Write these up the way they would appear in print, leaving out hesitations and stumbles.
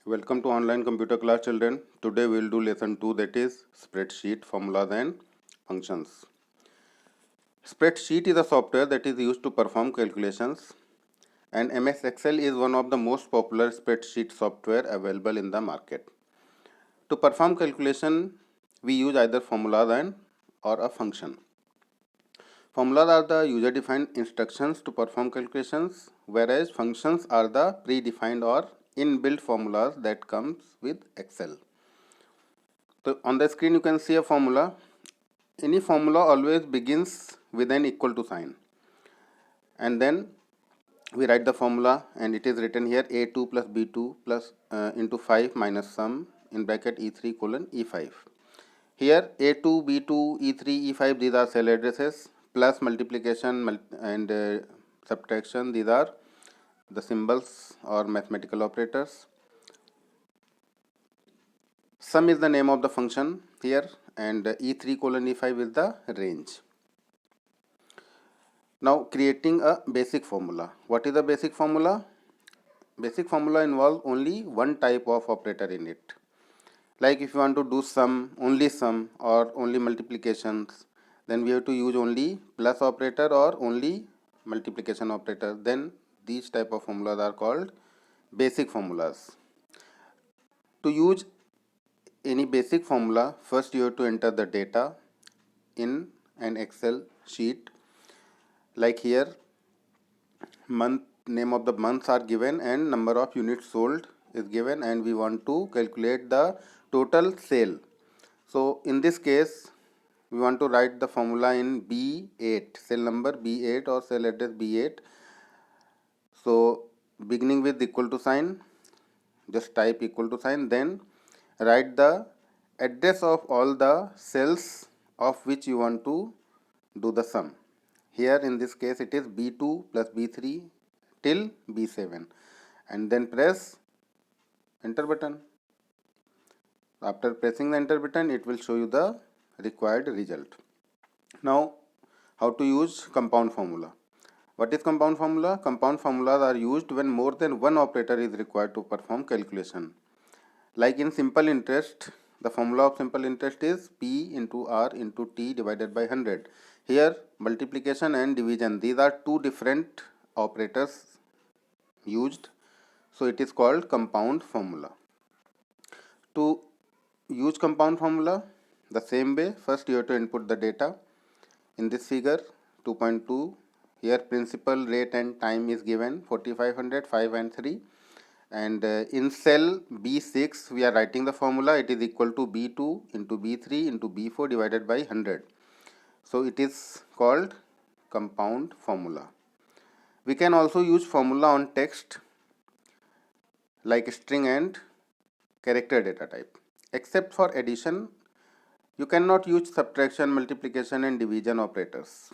Welcome to online computer class, children. Today we will do lesson 2, that is spreadsheet, formulas and functions. Spreadsheet is a software that is used to perform calculations, and MS Excel is one of the most popular spreadsheet software available in the market. To perform calculation, we use either formulas and or a function. Formulas are the user-defined instructions to perform calculations, whereas functions are the predefined or inbuilt formulas that comes with Excel. So on the screen you can see a formula. Any formula always begins with an equal to sign, and then we write the formula, and it is written here a2 plus b2 plus into 5 minus sum in bracket e3 colon e5. Here a2, b2, e3, e5, these are cell addresses, plus multiplication and subtraction, these are the symbols or mathematical operators. Sum is the name of the function here, and e3 colon e5 is the range. Now creating a basic formula. What is a basic formula? Basic formula involves only one type of operator in it. Like if you want to do only sum or only multiplications, then we have to use only plus operator or only multiplication operator. Then these type of formulas are called basic formulas. To use any basic formula, first you have to enter the data in an Excel sheet. Like here, name of the months are given and number of units sold is given, and we want to calculate the total sale. So in this case we want to write the formula in B8, cell number B8 or cell address B8. So beginning with equal to sign, just type equal to sign, then write the address of all the cells of which you want to do the sum. Here in this case it is B2 plus B3 till B7, and then press enter button. After pressing the enter button, it will show you the required result. Now how to use compound formula. What is compound formula? Compound formulas are used when more than one operator is required to perform calculation. Like in simple interest, the formula of simple interest is P into R into T divided by 100. Here multiplication and division, these are two different operators used, so it is called compound formula. To use compound formula the same way, first you have to input the data. In this figure 2.2, here principal, rate and time is given 4500, 5 and 3, and in cell B6 we are writing the formula. It is equal to B2 into B3 into B4 divided by 100. So it is called compound formula. We can also use formula on text like string and character data type. Except for addition, you cannot use subtraction, multiplication and division operators.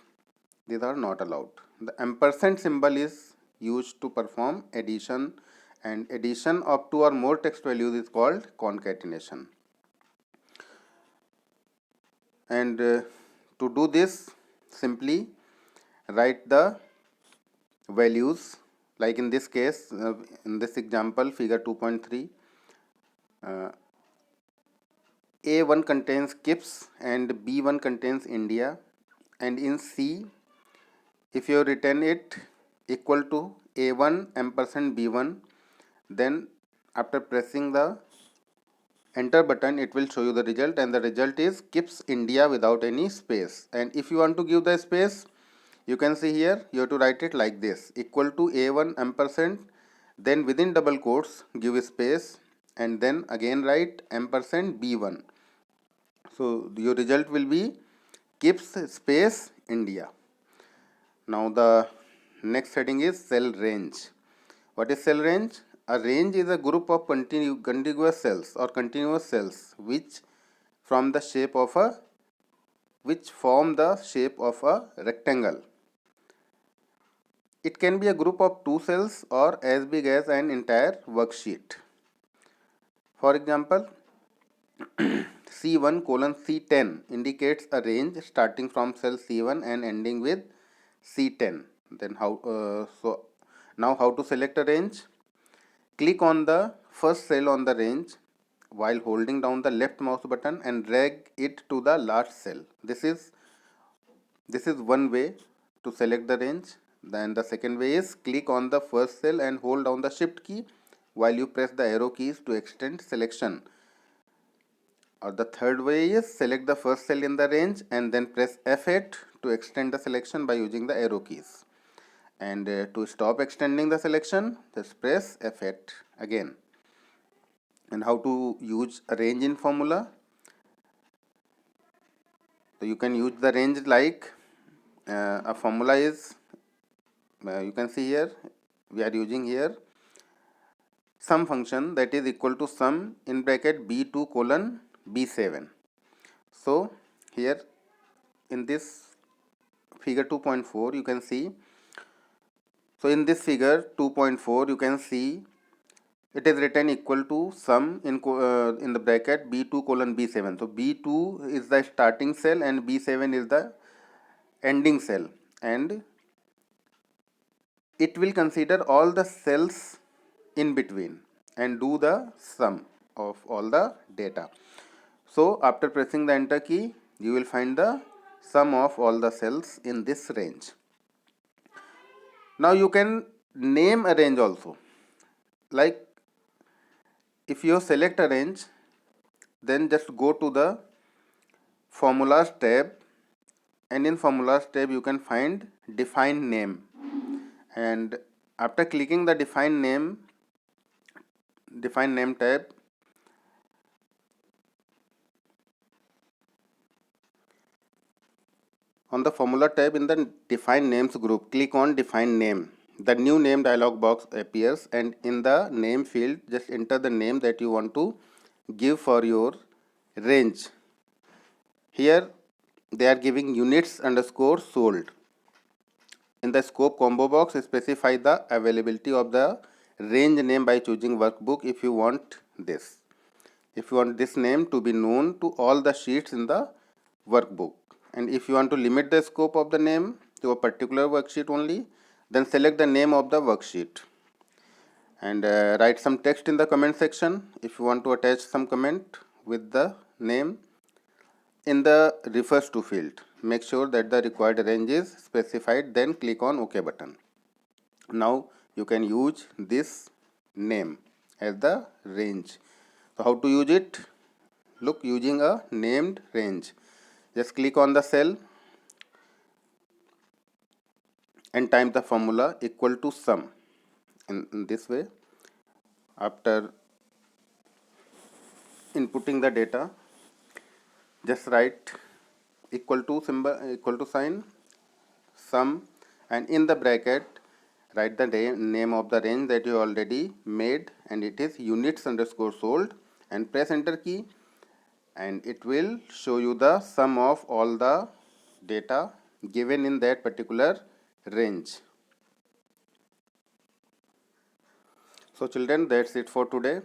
These are not allowed. The ampersand symbol is used to perform addition, and addition of two or more text values is called concatenation. And to do this, simply write the values. Like in this case, in this example figure 2.3, A1 contains KIPS and B1 contains India, and in C, if you return it equal to A1 ampersand B1, then after pressing the enter button it will show you the result, and the result is KIPS India without any space. And if you want to give the space, you can see here you have to write it like this: equal to A1 ampersand, then within double quotes give a space, and then again write ampersand B1. So your result will be KIPS space India. Now the next heading is cell range. What is cell range? A range is a group of contiguous cells or continuous cells which form the shape of a rectangle. It can be a group of two cells or as big as an entire worksheet. For example, C1 colon C10 indicates a range starting from cell C1 and ending with C10. Then now how to select a range? Click on the first cell on the range while holding down the left mouse button and drag it to the last cell. This is one way to select the range. Then the second way is click on the first cell and hold down the shift key while you press the arrow keys to extend selection. Or the third way is select the first cell in the range and then press F8 to extend the selection by using the arrow keys. And to stop extending the selection, just press F8 again. And how to use a range in formula? So you can use the range like a formula is, you can see here, we are using here sum function that is equal to sum in bracket b2 colon b7. So here in this figure 2.4 you can see, so in this figure 2.4 you can see it is written equal to sum in the bracket b2 colon b7. So b2 is the starting cell and b7 is the ending cell, and it will consider all the cells in between and do the sum of all the data. So after pressing the enter key, you will find the sum of all the cells in this range. Now you can name a range also. Like if you select a range, then just go to the formulas tab, and in formulas tab you can find define name, and after clicking the define name tab, on the formula tab in the define names group, click on define name. The new name dialog box appears, and in the name field just enter the name that you want to give for your range. Here they are giving units underscore sold. In the scope combo box, specify the availability of the range name by choosing workbook if you want this. If you want this name to be known to all the sheets in the workbook, and if you want to limit the scope of the name to a particular worksheet only, then select the name of the worksheet and write some text in the comment section. If you want to attach some comment with the name, in the refers to field, make sure that the required range is specified, then click on OK button. Now you can use this name as the range. So how to use it? Look, using a named range, just click on the cell and type the formula equal to sum. In this way, after inputting the data, just write equal to symbol, equal to sign, sum, and in the bracket write the name of the range that you already made, and it is units underscore sold, and press enter key, and it will show you the sum of all the data given in that particular range. So children, that's it for today.